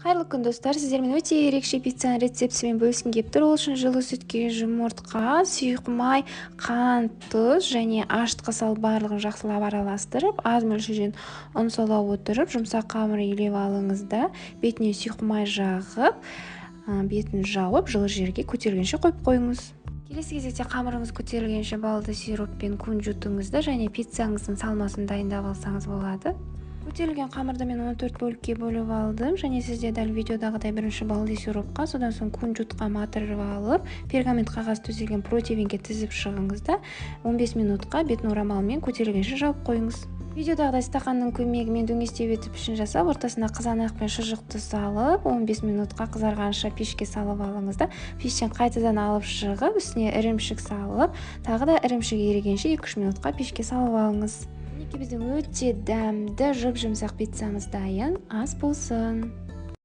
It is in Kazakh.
Қайырлы күн достар, сіздермен өте ерекше пиццаның рецептісімен бөліскім келіп тұр. Ол үшін жылы сүтке жұмыртқа, сұйық май, қант, тұз және ашытқы салып барлығын жақсылап араластырып, аз мөлшерден ұн сала отырып, жұмсақ қамыр илеп алыңыз да, бетіне сұйық май жағып, бетін жауып, жылы жерге көтерілгенше қойып қойыңыз. Келесі кезекте қамырыңыз көтерілгенше балды сироппен күнжутыңызды және пиццаңыздың салмасын дайындап алсаңыз болады. Көтерілген қамырды мен 14 бөлікке бөліп алдым және сізде дәл видеодағыдай бірінші балды сиропқа, содан соң күнжутқа матырып алып, пергамент қағаз төселген противеньге тізіп шығыңыз да 15 минутқа бетін орамалмен көтерілгенше жауып қойыңыз. Видеодағыдай стақанның көмегімен дөңестеп етіп пішін жасап, ортасына қызанақ пен шұжықты салып, 15 минутқа қызарғанша пешке салып алыңыз да, пештен қайтадан алып шығып, үстіне ірімшік салып, тағы да ірімшік ерігенше 2-3 минутқа пешке салып алыңыз. Біздің өте дәмді жұп-жұмсақ пиццамыз дайын, ас болсын.